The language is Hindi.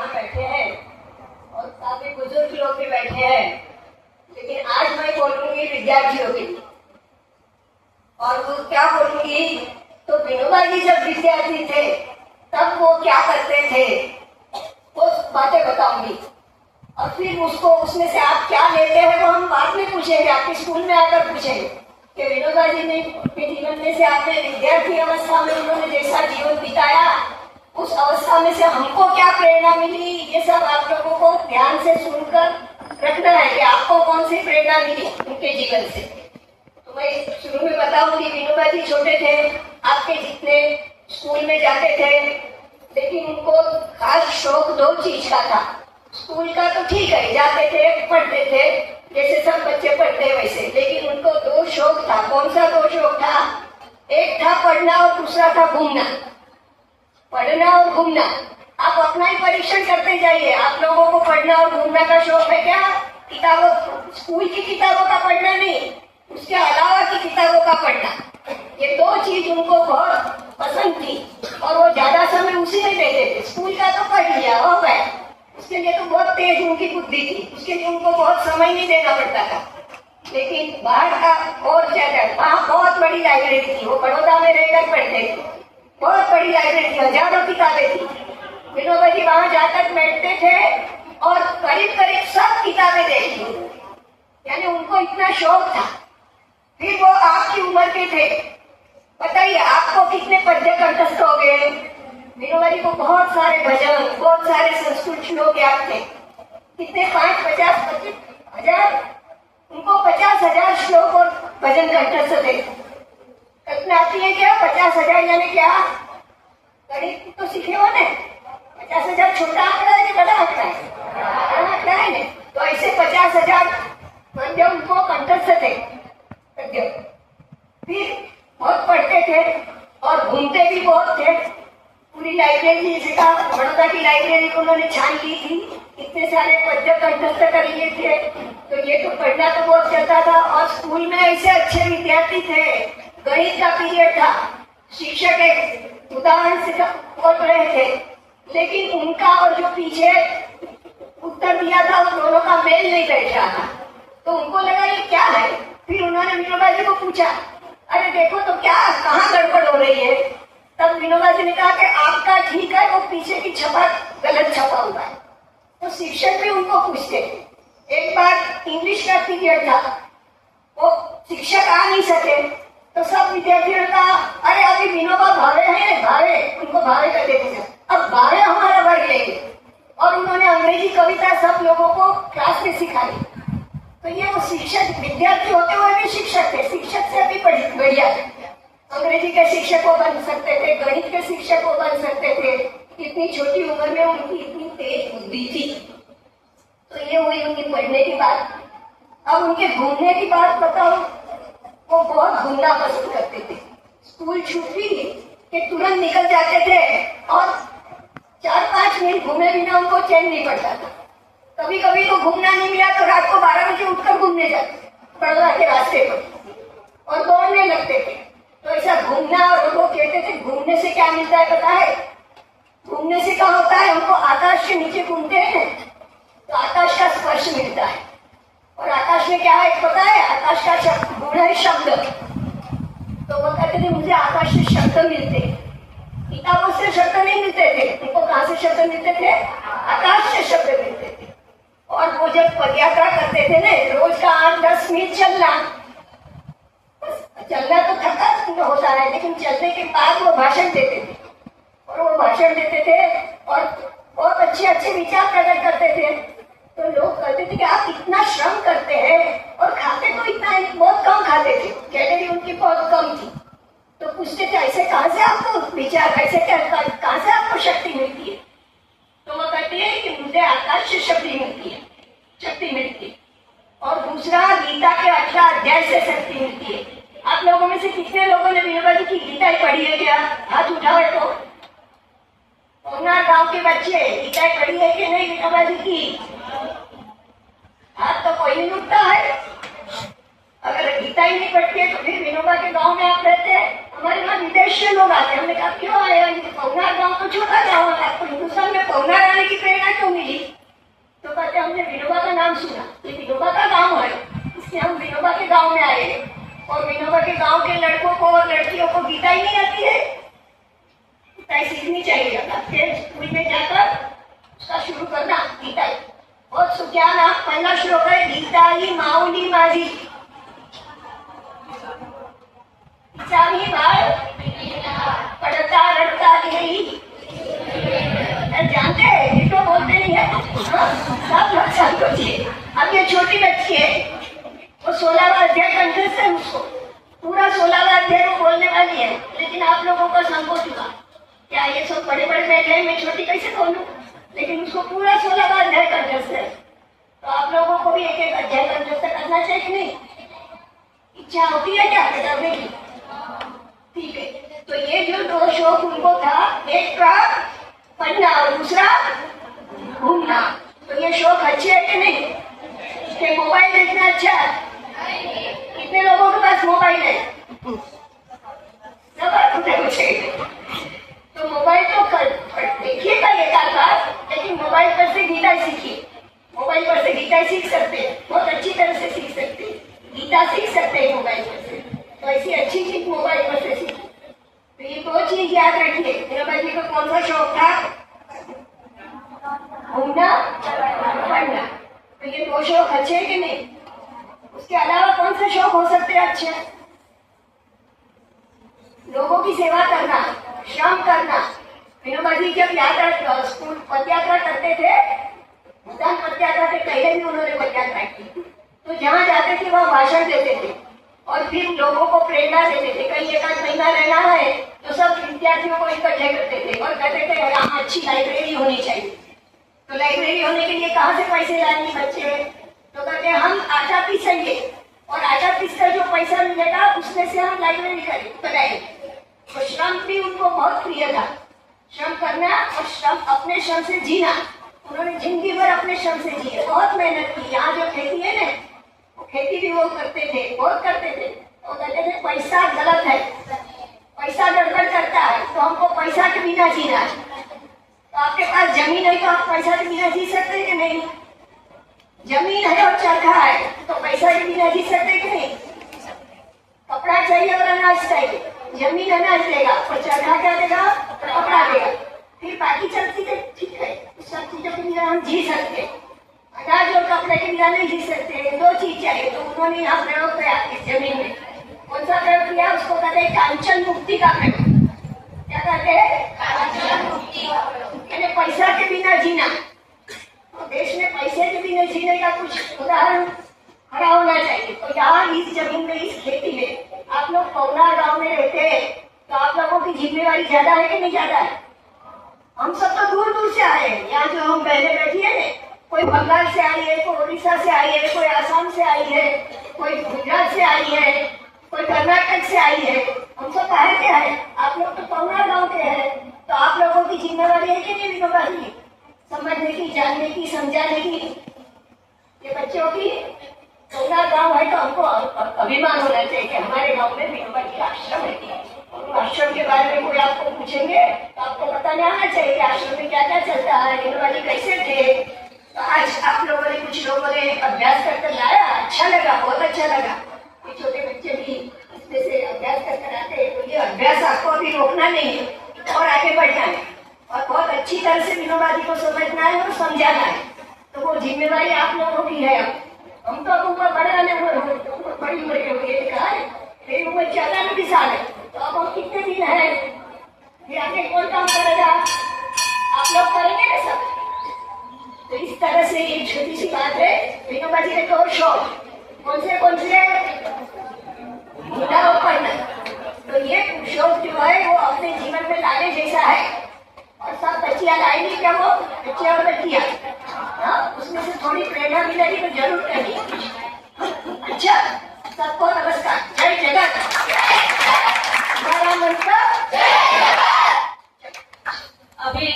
यहाँ बैठे हैं और काफी बुजुर्ग लोग भी बैठे हैं, लेकिन आज मैं बोलूंगी विद्यार्थियों के लिए। और वो क्या बोलूंगी, तो विनोबा जी जब विद्यार्थी थे तब वो क्या करते थे वो बातें बताऊंगी। और फिर उसमें से आप क्या लेते हैं वो हम बाद में पूछेंगे, आपके स्कूल में आकर पूछेंगे कि विनोबा जी ने अपने जीवन में से आपने विद्यार्थी अवस्था में उन्होंने जैसा जीवन बिताया उस अवस्था में से हमको क्या प्रेरणा मिली, ये सब आप लोगों को ध्यान से सुनकर रखना है कि आपको कौन सी प्रेरणा मिली उनके जीवन से। तो मैं शुरू में बताऊंगी, विनोबा जी छोटे थे आपके जितने, स्कूल में जाते थे, लेकिन उनको खास शौक दो चीज का था। स्कूल का तो ठीक है, जाते थे पढ़ते थे जैसे सब बच्चे पढ़ते हैं वैसे, लेकिन उनको दो शौक था। कौन सा दो शौक था? एक था पढ़ना और दूसरा था घूमना। पढ़ना और घूमना, आप अपना ही परीक्षण करते जाइए। आप लोगों को पढ़ना और घूमना का शौक है क्या? किताबों, स्कूल की किताबों का पढ़ना नहीं, उसके अलावा की किताबों का पढ़ना, ये दो चीज उनको बहुत पसंद थी और वो ज्यादा समय उसी में देते थे। स्कूल का तो पढ़ लिया हो गया, उसके लिए तो बहुत तेज उनकी बुद्धि थी, उसके लिए उनको बहुत समय नहीं देना पड़ता था। लेकिन बाहर का और ज्यादा, वहाँ बहुत बड़ी लाइब्रेरी थी, वो बड़ौदा में रहकर पढ़ते थे, बहुत बड़ी लाइब्रेरी थी, हजारों किताबें थी। विनोबा जी वहाँ जाकर बैठते थे और करीब करीब सब किताबें देख ली, यानी उनको इतना शौक था। फिर वो आपकी उम्र के थे, बताइए आपको कितने पद्य कंठस्थ हो गए? विनोबा जी को बहुत सारे भजन, बहुत सारे संस्कृत श्लोक याद थे। कितने? 50,000 उनको 50,000 श्लोक और भजन कंठस्थ थे। कल्पना आती है क्या? 50,000 यानी क्या? गणित तो सीखे हो ने? 50,000 छोटा आंकड़ा है कि बड़ा आंकड़ा है? बड़ा आंकड़ा है ने? तो ऐसे 50,000 पद्य उनको कंठस्थ थे। फिर बहुत पढ़ते थे और घूमते भी बहुत थे। पूरी लाइब्रेरी, जैसे कहा बड़ौदा की लाइब्रेरी को उन्होंने छान ली थी, इतने सारे पद्य कंठस्थ कर लिए थे। तो ये तो पढ़ना तो बहुत चलता था। और स्कूल में ऐसे अच्छे विद्यार्थी थे, गणित का पीरियड था, शिक्षक एक उदाहरण से बोल रहे थे, लेकिन उनका और जो पीछे उत्तर दिया था उन दोनों का मेल नहीं बैठ रहा था। तो उनको लगा ये क्या है। फिर उन्होंने विनोबा जी को पूछा, अरे देखो तो क्या, कहाँ गड़बड़ हो रही है? तब विनोबा जी ने कहा कि आपका ठीक है, वो पीछे की छपा गलत छपा हुआ है। तो शिक्षक भी उनको पूछते थे। एक बार इंग्लिश का पीरियड था, वो शिक्षक आ नहीं सके, तो सब विद्यार्थियों ने कहा अरे अभी विनोबा भावे हैं, भावे, उनको भावे कर देते थे, अब भावे हमारा वर्ग लेंगे। और उन्होंने अंग्रेजी कविता सब लोगों को क्लास में सिखाई। तो ये वो शिक्षक, विद्यार्थी होते हुए भी शिक्षक थे, शिक्षक से भी बढ़िया थे। अंग्रेजी के शिक्षक वो बन सकते थे, गणित के शिक्षक वो बन सकते थे, इतनी छोटी उम्र में उनकी इतनी तेज बुद्धि थी। तो ये हुई उनकी पढ़ने की बात। अब उनके घूमने की बात बताओ, वो बहुत घूमना पसंद करते थे। स्कूल छुट्टी के तुरंत निकल जाते थे और 4-5 मिनट घूमे बिना उनको चैन नहीं पड़ता था। कभी कभी तो घूमना नहीं मिला तो रात को 12 बजे उठकर घूमने जाते बड़ौदा के रास्ते पर और दौड़ने लगते थे। तो ऐसा घूमना, और वो कहते थे घूमने से क्या मिलता है पता है? घूमने से क्या होता है, हमको आकाश के नीचे घूमते हैं तो आकाश का स्पर्श मिलता है। और आकाश में क्या है पता है? आकाश का गुण है शब्द। तो वो कहते थे मुझे आकाश से शब्द मिलते, किताबों से शब्द नहीं मिलते थे। उनको कहाँ से शब्द मिलते थे? आकाश से शब्द मिलते थे। और वो जब पदयात्रा करते थे ना, रोज का 8-10 मिनट चलना तो थका होता है, लेकिन चलने के बाद वो भाषण देते थे। और वो भाषण देते थे और बहुत अच्छे अच्छे विचार प्रकट करते थे। तो लोग कहते थे कि आप इतना श्रम करते हैं और खाते तो इतना, बहुत कम खाते थे, कैलोरी उनकी बहुत कम थी। तो पूछते थे ऐसे कहाँ से आपको विचार, ऐसे कहाँ से आपको शक्ति मिलती है? तो वो कहती है कि मुझे आकाश से शक्ति मिलती है, शक्ति मिलती है। और दूसरा, गीता के 18 अध्याय से शक्ति मिलती है। आप लोगों में से कितने लोगों ने विनोबा जी की गीता पढ़ी है? क्या हाथ उठाओ। तो पौना गांव के बच्चे गीता पढ़ी है कि नहीं विनोबा जी की? हाथ तो कोई नहीं उठता है। अगर गीता ही नहीं पढ़ती है तो फिर विनोबा के गांव में आप रहते हैं। हमारे यहाँ विदेश से लोग आते हैं, हमने कहा क्यों आए? पौना गांव तो छोटा गाँव है, आपको हिंदुस्तान में पौना आने की प्रेरणा ने विनोबा का नाम सुना, ये विनोबा का गांव है, इसलिए हम विनोबा के गांव में आए हैं। और विनोबा के गांव के लड़कों को और लड़कियों को गीता ही नहीं आती है, गीता सीखनी चाहिए। अपने स्कूल में जाकर उसका शुरू करना गीता। बहुत सुख्या ना पहला श्लोक है, गीता ही माऊली माझी स्वामी बाल पढ़ता रटता गई। जानते हैं ये तो बोलते नहीं है, सब लोग समझिए। अब ये छोटी बच्ची है, वो 16वां अध्याय कंठस्थ है, उसको पूरा 16वां अध्याय वो बोलने वाली है, लेकिन आप लोगों का संकोच हुआ क्या ये सब बड़े बड़े बैठे हैं, मैं छोटी कैसे बोलूं, लेकिन उसको पूरा 16वां अध्याय कंठस्थ है। तो आप लोगों को भी एक एक अध्याय कंठस्थ करना चाहिए कि नहीं? इच्छा होती है क्या करने की? ठीक है, तो ये जो दो शौक उनको था, एक का पढ़ना और दूसरा घूमना, तो ये शौक अच्छे है कि नहीं? कि मोबाइल देखना अच्छा है? कितने लोगों के पास मोबाइल है? तो मोबाइल तो देखिएगा एक आध, लेकिन मोबाइल पर से गीता सीखिए। मोबाइल पर से गीता सीख सकते हैं, बहुत अच्छी तरह से सीख सकते हैं, गीता सीख सकते हैं मोबाइल पर से। तो ऐसी अच्छी चीज मोबाइल पर से सीखिए। तो ये दो चीज याद रखिए। विनोबा जी को कौन सा शौक था? घूमना, पढ़ना। तो ये दो शौक अच्छे हैं कि नहीं? उसके अलावा कौन से शौक हो सकते हैं अच्छे? लोगों की सेवा करना, श्रम करना। विनोबा जी जब यात्रा स्कूल पद यात्रा करते थे, भूटान पद यात्रा के पहले भी उन्होंने पद यात्रा की, तो जहाँ जाते थे वहाँ भाषण देते थे और फिर लोगों को प्रेरणा देते थे। कहीं एक आध महीना रहना है तो सब विद्यार्थियों को इकट्ठे करते थे और कहते थे यहाँ अच्छी लाइब्रेरी होनी चाहिए। तो लाइब्रेरी होने के लिए कहाँ से पैसे लाएंगे बच्चे? तो कहते हम आटा पीसेंगे और आटा पीस कर जो पैसा मिलेगा उसमें से हम लाइब्रेरी बनाएंगे। तो श्रम भी उनको बहुत प्रिय था, श्रम करना और श्रम अपने श्रम से जीना। उन्होंने जिंदगी भर अपने श्रम से जिए, बहुत मेहनत की। यहाँ जो खेती है ना, वो खेती भी वो करते थे, बहुत करते थे। तो कहते थे पैसा गलत है, पैसा गड़बड़ करता है, तो हमको पैसा के बिना जीना है। तो आपके पास जमीन है तो आप पैसा के बिना जी सकते हैं कि नहीं? जमीन है और चरखा है तो पैसा के बिना जी सकते हैं कि नहीं? कपड़ा चाहिए और अनाज चाहिए, जमीन अनाज देगा और चरखा क्या देगा? कपड़ा देगा। फिर बाकी चलती है, ठीक है, सब चीजों के बिना हम जी सकते हैं, अनाज और कपड़े के बिना नहीं जी सकते। दो चीज चाहिए। तो उन्होंने यहाँ प्रयोग किया इस जमीन में। कौन सा प्रयोग किया? उसको कहते हैं कांचन मुक्ति का प्रयोग। क्या कहते हैं? कांचन मुक्ति का प्रयोग, यानी पैसा के बिना जीना। तो देश में पैसे के बिना जीने का कुछ उदाहरण खड़ा होना चाहिए। तो यहाँ इस जमीन में, इस खेती में, आप लोग पौना गाँव में रहते हैं, तो आप लोगों की जिम्मेवारी ज्यादा है कि नहीं ज्यादा है? हम सब तो दूर दूर से आए हैं। यहाँ जो हम बहने बैठी है ना, कोई बंगाल से आई है, कोई उड़ीसा से आई है, कोई आसाम से आई है, कोई गुजरात से आई है, कोई कर्नाटक से आई है। हम सब बाहर के हैं, आप लोग तो पौना गाँव के हैं। तो आप लोगों की जिम्मेवारी है कि नहीं विनोबा जी? समझने की, जानने की, समझाने की। ये बच्चों की पौना गाँव है तो हमको अभिमान होना चाहिए कि हमारे गाँव में विनोबा जी आश्रम है। आश्रम के बारे में कोई आपको पूछेंगे तो आपको बताने आना चाहिए कि आश्रम में क्या क्या चलता है, विनोबा जी कैसे थे। तो आज आप लोगों ने, कुछ लोगों ने अभ्यास करके लाया, अच्छा लगा, बहुत अच्छा लगा। ये छोटे बच्चे भी इसमें से अभ्यास करके आते हैं। तो ये अभ्यास आपको अभी रोकना नहीं है और आगे बढ़ना है और बहुत अच्छी तरह से विनोबा जी को समझना है और समझाना है। तो वो जिम्मेवारी आप लोगों की है। हम तो अब उम्र बढ़ाने बड़ी उम्र के हो गए, कहा है मेरी उम्र 94 साल है, तो अब हम कितने दिन है, फिर आगे कौन काम करेगा? आप लोग करेंगे ना सब। तो इस तरह से एक छोटी सी बात है। विनोबा जी के दो शौक कौन से? घूमना और पढ़ना। तो ये शौक जो है वो अपने जीवन में लाने जैसा है। और सब बच्चियां लाएंगी क्या? वो बच्चे और बच्चियां, हाँ, उसमें से थोड़ी प्रेरणा मिलेगी तो जरूर करिए। अच्छा, सबको नमस्कार, जय जगत। हमारा मंत्र अभी